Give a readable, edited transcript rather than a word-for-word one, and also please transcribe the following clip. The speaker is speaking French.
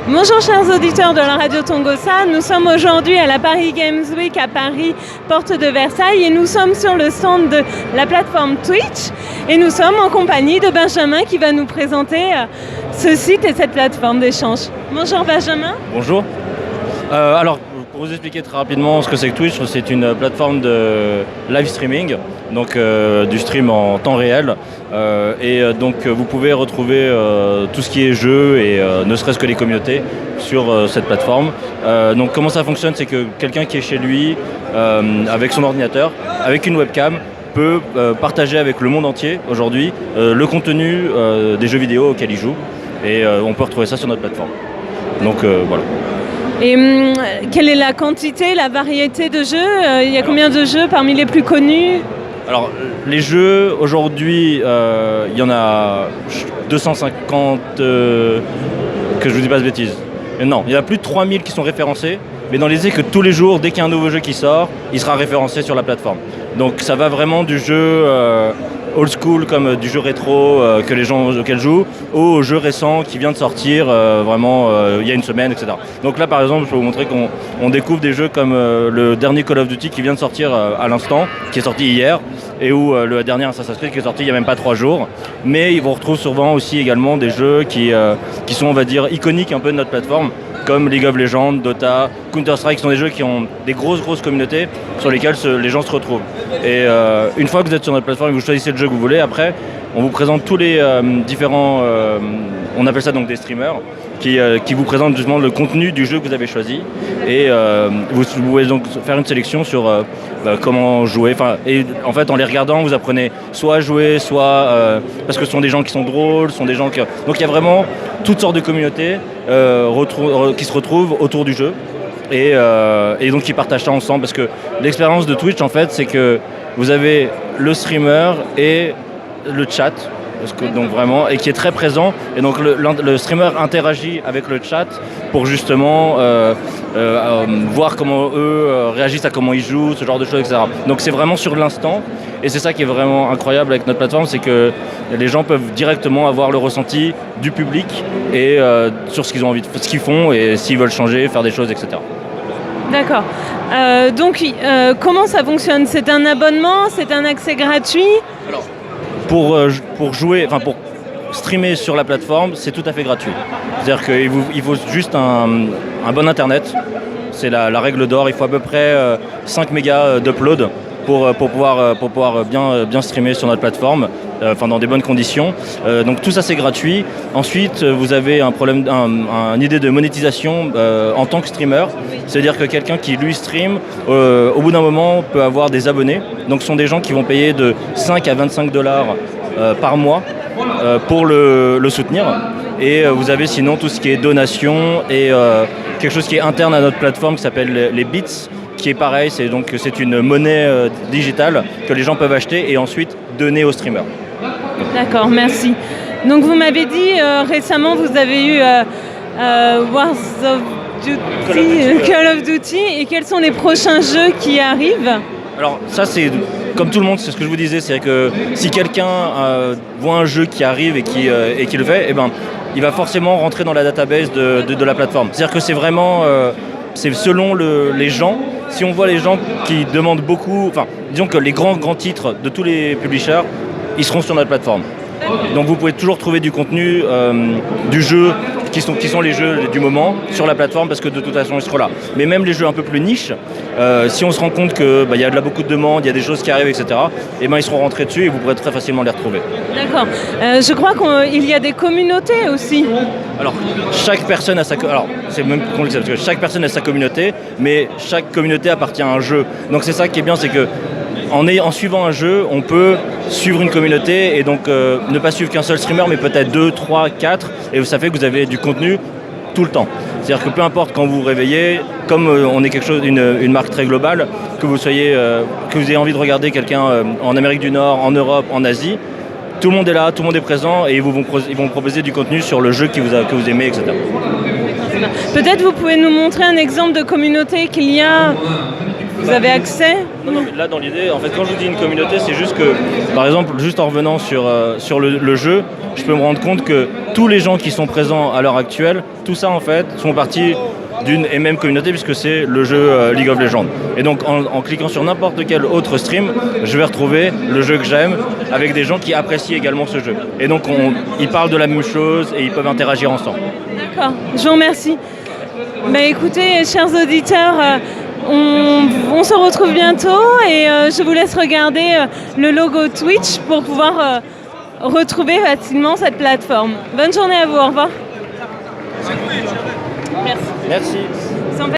Bonjour chers auditeurs de la radio Tongossa, nous sommes aujourd'hui à la Paris Games Week à Paris, porte de Versailles, et nous sommes sur le stand de la plateforme Twitch et nous sommes en compagnie de Benjamin qui va nous présenter ce site et cette plateforme d'échange. Bonjour Benjamin. Bonjour. Alors, pour vous expliquer très rapidement ce que c'est que Twitch, c'est une plateforme de live streaming, donc du stream en temps réel. Donc vous pouvez retrouver tout ce qui est jeu et ne serait-ce que les communautés sur cette plateforme. Donc comment ça fonctionne, c'est que quelqu'un qui est chez lui avec son ordinateur, avec une webcam, peut partager avec le monde entier aujourd'hui le contenu des jeux vidéo auxquels il joue. Et on peut retrouver ça sur notre plateforme. Donc voilà. Et quelle est la quantité, la variété de jeux? Il y a combien de jeux parmi les plus connus? Alors, les jeux, aujourd'hui, il y en a 250, que je vous dis pas de bêtises. Mais non, il y en a plus de 3000 qui sont référencés, mais dans l'idée que tous les jours, dès qu'il y a un nouveau jeu qui sort, il sera référencé sur la plateforme. Donc ça va vraiment du jeu old school, comme du jeu rétro que les gens auxquels jouent, au jeu récent qui vient de sortir vraiment il y a une semaine, etc. Donc là, par exemple, je peux vous montrer qu'on découvre des jeux comme le dernier Call of Duty qui vient de sortir à l'instant, qui est sorti hier, et où le dernier Assassin's Creed qui est sorti il n'y a même pas 3 jours. Mais on retrouve souvent aussi également des jeux qui sont, on va dire, iconiques un peu de notre plateforme, comme League of Legends, Dota, Counter-Strike, qui sont des jeux qui ont des grosses communautés sur lesquelles les gens se retrouvent. Et une fois que vous êtes sur notre plateforme et que vous choisissez le jeu que vous voulez, après, on vous présente tous les différents, on appelle ça donc des streamers, qui vous présentent justement le contenu du jeu que vous avez choisi. Et vous pouvez donc faire une sélection sur comment jouer. Et en fait, en les regardant, vous apprenez soit à jouer, soit parce que ce sont des gens qui sont drôles, ce sont des gens qui... Donc il y a vraiment toutes sortes de communautés qui se retrouvent autour du jeu. Et donc qui partagent ça ensemble, parce que l'expérience de Twitch en fait, c'est que vous avez le streamer et le chat, donc vraiment, et qui est très présent, et donc le streamer interagit avec le chat pour justement voir comment eux réagissent à comment ils jouent, ce genre de choses, etc. Donc c'est vraiment sur l'instant, et c'est ça qui est vraiment incroyable avec notre plateforme, c'est que les gens peuvent directement avoir le ressenti du public et sur ce qu'ils ont envie de, ce qu'ils font, et s'ils veulent changer, faire des choses, etc. D'accord. Donc, comment ça fonctionne? C'est un abonnement? C'est un accès gratuit? Alors, pour jouer, enfin pour streamer sur la plateforme, c'est tout à fait gratuit. C'est-à-dire qu'il faut juste un bon internet. C'est la règle d'or. Il faut à peu près 5 mégas d'upload pour pouvoir bien streamer sur notre plateforme, dans des bonnes conditions. Donc tout ça c'est gratuit. Ensuite vous avez une idée de monétisation en tant que streamer. C'est-à-dire que quelqu'un qui lui stream, au bout d'un moment peut avoir des abonnés. Donc ce sont des gens qui vont payer de 5 à 25 dollars par mois pour le soutenir. Et vous avez sinon tout ce qui est donation et quelque chose qui est interne à notre plateforme qui s'appelle les bits, qui est pareil, c'est une monnaie digitale que les gens peuvent acheter et ensuite donner aux streamers. D'accord, merci. Donc vous m'avez dit récemment vous avez eu Call of Duty, et quels sont les prochains jeux qui arrivent? Alors ça c'est comme tout le monde, c'est ce que je vous disais, c'est que si quelqu'un voit un jeu qui arrive et qui le fait, il va forcément rentrer dans la database de la plateforme. C'est-à-dire que c'est vraiment c'est selon les gens. Si on voit les gens qui demandent beaucoup, disons que les grands titres de tous les publishers, ils seront sur notre plateforme. Donc vous pouvez toujours trouver du contenu du jeu qui sont les jeux du moment sur la plateforme, parce que de toute façon ils seront là. Mais même les jeux un peu plus niches, si on se rend compte que y a beaucoup de demandes, il y a des choses qui arrivent, etc., ils seront rentrés dessus et vous pourrez très facilement les retrouver. D'accord. Je crois qu'il y a des communautés aussi. Alors chaque personne a c'est même plus compliqué, parce que chaque personne a sa communauté, mais chaque communauté appartient à un jeu. Donc c'est ça qui est bien, c'est que en suivant un jeu, on peut suivre une communauté et donc ne pas suivre qu'un seul streamer, mais peut-être 2, 3, 4, et ça fait que vous avez du contenu tout le temps. C'est-à-dire que peu importe quand vous vous réveillez, comme on est une marque très globale, que vous ayez envie de regarder quelqu'un en Amérique du Nord, en Europe, en Asie, tout le monde est là, tout le monde est présent, et ils vont proposer du contenu sur le jeu que vous aimez, etc. Peut-être vous pouvez nous montrer un exemple de communauté qu'il y a. vous avez accès? Non, mais là dans l'idée, en fait quand je vous dis une communauté, c'est juste que, par exemple, juste en revenant sur le jeu, je peux me rendre compte que tous les gens qui sont présents à l'heure actuelle, tout ça en fait, font partie d'une et même communauté puisque c'est le jeu League of Legends. Et donc en cliquant sur n'importe quel autre stream, je vais retrouver le jeu que j'aime avec des gens qui apprécient également ce jeu. Et donc ils parlent de la même chose et ils peuvent interagir ensemble. D'accord, je vous remercie. Écoutez, chers auditeurs, on se retrouve bientôt et je vous laisse regarder le logo Twitch pour pouvoir retrouver facilement cette plateforme. Bonne journée à vous, au revoir. Merci. Merci.